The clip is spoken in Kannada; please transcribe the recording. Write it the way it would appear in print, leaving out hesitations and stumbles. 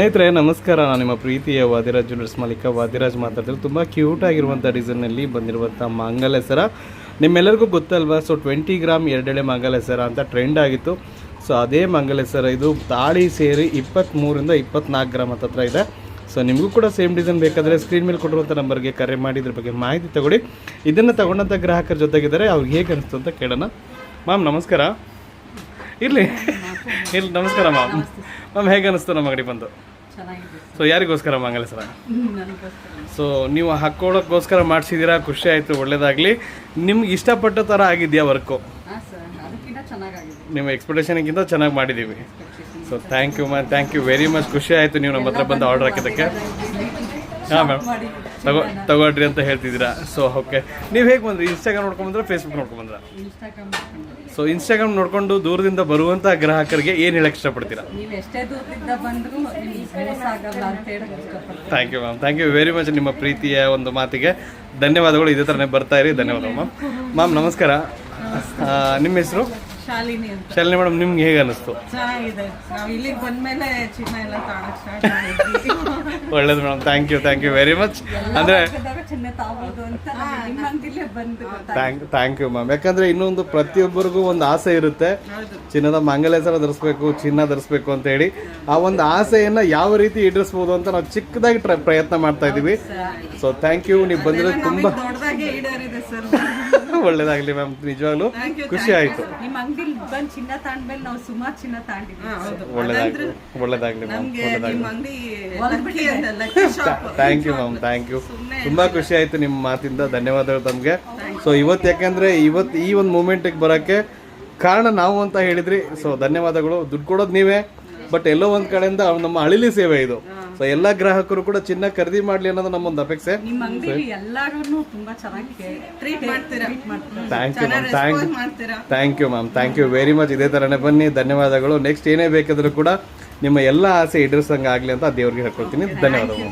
ಸ್ನೇಹಿತರೆ ನಮಸ್ಕಾರ. ನಾನು ನಿಮ್ಮ ಪ್ರೀತಿಯ ವಾದಿರಾಜ್ ಜ್ಯುವೆಲರ್ಸ್ ಮಾಲೀಕ ವಾದಿರಾಜ್ ಮಾತಾಡ್ತಿದ್ರು. ತುಂಬ ಕ್ಯೂಟ್ ಆಗಿರುವಂಥ ಡಿಸೈನಲ್ಲಿ ಬಂದಿರುವಂಥ ಮಂಗಲ ಸರ ನಿಮ್ಮೆಲ್ಲರಿಗೂ ಗೊತ್ತಲ್ವಾ. ಸೊ 20 ಗ್ರಾಮ್ ಎರಡೆಳೆ ಮಂಗಲ ಸರ ಅಂತ ಟ್ರೆಂಡ್ ಆಗಿತ್ತು. ಸೊ ಅದೇ ಮಂಗಲ ಸರ ಇದು ತಾಳಿ ಸೇರಿ 23 ಇಂದ 24 ಗ್ರಾಮ್ ಹತ್ರ ಇದೆ. ಸೊ ನಿಮಗೂ ಕೂಡ ಸೇಮ್ ಡಿಸೈನ್ ಬೇಕಾದರೆ ಸ್ಕ್ರೀನ್ ಮೇಲೆ ಕೊಟ್ಟಿರುವಂಥ ನಂಬರ್ಗೆ ಕರೆ ಮಾಡಿ ಇದ್ರ ಬಗ್ಗೆ ಮಾಹಿತಿ ತಗೊಳ್ಳಿ. ಇದನ್ನು ತಗೊಂಡಂಥ ಗ್ರಾಹಕರ ಜೊತೆಗಿದ್ದಾರೆ, ಅವ್ರಿಗೆ ಹೇಗೆ ಅನಿಸ್ತು ಅಂತ ಕೇಳೋಣ. ಮ್ಯಾಮ್ ನಮಸ್ಕಾರ. ಇರಲಿ ನಮಸ್ಕಾರ ಮ್ಯಾಮ್. ಮ್ಯಾಮ್ ಹೇಗೆ ಅನಿಸ್ತು ನಮ್ಮ ಅಂಗಡಿ ಬಂದು? ಸೊ ಯಾರಿಗೋಸ್ಕರ ಮಂಗಲ ಸರ? ಸೊ ನೀವು ಹಾಕ್ಕೊಳ್ಳೋಕ್ಕೋಸ್ಕರ ಮಾಡಿಸಿದ್ದೀರಾ, ಖುಷಿ ಆಯಿತು, ಒಳ್ಳೇದಾಗಲಿ. ನಿಮ್ಗೆ ಇಷ್ಟಪಟ್ಟ ಥರ ಆಗಿದೆಯಾ ವರ್ಕು? ನಿಮ್ಮ ಎಕ್ಸ್ಪೆಕ್ಟೇಷನ್ಗಿಂತ ಚೆನ್ನಾಗಿ ಮಾಡಿದ್ದೀವಿ. So thank you ma'am, thank you very much. ಖುಷಿ ಆಯಿತು ನೀವು ನಮ್ಮ ಹತ್ರ ಬಂದು ಆರ್ಡರ್ ಹಾಕಿದ್ದಕ್ಕೆ. ಹಾಂ ಮ್ಯಾಮ್, ತಗೊಳ್ರಿ ಅಂತ ಹೇಳ್ತಿದ್ದೀರಾ. ಸೊ ಓಕೆ, ನೀವು ಹೇಗೆ ಬಂದ್ರಿ? ಇನ್ಸ್ಟಾಗ್ರಾಮ್ ನೋಡ್ಕೊಂಡ್ಬಂದ್ರೆ ಫೇಸ್ಬುಕ್ ನೋಡ್ಕೊಂಡ್ಬಂದ್ರ? ಸೊ ಇನ್ಸ್ಟಾಗ್ರಾಮ್ ನೋಡ್ಕೊಂಡು ದೂರದಿಂದ ಬರುವಂಥ ಗ್ರಾಹಕರಿಗೆ ಏನು ಹೇಳಕ್ಕೆ ಇಷ್ಟಪಡ್ತೀರಾ? Thank you ma'am, thank you very much. ನಿಮ್ಮ ಪ್ರೀತಿಯ ಒಂದು ಮಾತಿಗೆ ಧನ್ಯವಾದಗಳು. ಇದೇ ಥರನೇ ಬರ್ತಾ ಇರಿ. ಧನ್ಯವಾದಗಳು ಮ್ಯಾಮ್. ಮ್ಯಾಮ್ ನಮಸ್ಕಾರ. ನಿಮ್ಮ ಹೆಸರು? ಶಾಲಿನಿ ಮೇಡಮ್. ನಿಮ್ಗೆ ಹೇಗೆ ಅನಿಸ್ತು? ಒಳ್ಳೇದು madam. Thank you very much. ಅಂದರೆ ಥ್ಯಾಂಕ್ ಯು ಮ್ಯಾಮ್. ಯಾಕಂದರೆ ಇನ್ನೊಂದು ಪ್ರತಿಯೊಬ್ಬರಿಗೂ ಒಂದು ಆಸೆ ಇರುತ್ತೆ, ಚಿನ್ನದ ಮಂಗಲ ಸರ ಧರಿಸ್ಬೇಕು, ಚಿನ್ನ ಧರಿಸ್ಬೇಕು ಅಂತ ಹೇಳಿ. ಆ ಒಂದು ಆಸೆಯನ್ನು ಯಾವ ರೀತಿ ಈಡೇರಿಸ್ಬೋದು ಅಂತ ನಾವು ಚಿಕ್ಕದಾಗಿ ಪ್ರಯತ್ನ ಮಾಡ್ತಾ ಇದ್ದೀವಿ. So thank you. ನೀವು ಬಂದಿರೋದು ತುಂಬ ಒಳ್ಳೇದಾಗಲಿ ಮ್ಯಾಮ್. ನಿಜವಾಗ್ಲೂ ಖುಷಿ ಆಯಿತು. ಒಳ್ಳೇದಾಗಲಿ ma'am, thank you ma'am, thank you. ತುಂಬ ಖುಷಿ ಆಯಿತು ನಿಮ್ಮ ಮಾತಿಂದ. ಧನ್ಯವಾದಗಳು ತಮಗೆ. ಸೊ ಇವತ್ತು ಯಾಕೆಂದರೆ ಈ ಒಂದು ಮೂಮೆಂಟಿಗೆ ಬರೋಕ್ಕೆ ಕಾರಣ ನಾವು ಅಂತ ಹೇಳಿದ್ರಿ. ಸೊ ಧನ್ಯವಾದಗಳು. ದುಡ್ಡು ಕೊಡೋದು ನೀವೇ, ಬಟ್ ಎಲ್ಲೋ ಒಂದು ಕಡೆಯಿಂದ ನಮ್ಮ ಅಳಿಲಿ ಸೇವೆ ಇದು. ಸೊ ಎಲ್ಲ ಗ್ರಾಹಕರು ಕೂಡ ಚಿನ್ನ ಖರೀದಿ ಮಾಡಲಿ ಅನ್ನೋದು ನಮ್ಮೊಂದು ಅಪೇಕ್ಷೆ. Thank you ma'am, thank you very much. ಇದೇ ಥರನೇ ಬನ್ನಿ. ಧನ್ಯವಾದಗಳು. ನೆಕ್ಸ್ಟ್ ಏನೇ ಬೇಕಾದರೂ ಕೂಡ ನಿಮ್ಮ ಎಲ್ಲ ಆಸೆ ಈಡೇರಿಸಂಗೆ ಆಗಲಿ ಅಂತ ದೇವ್ರಿಗೆ ಹೇಳ್ಕೊಳ್ತೀನಿ. ಧನ್ಯವಾದಗಳು.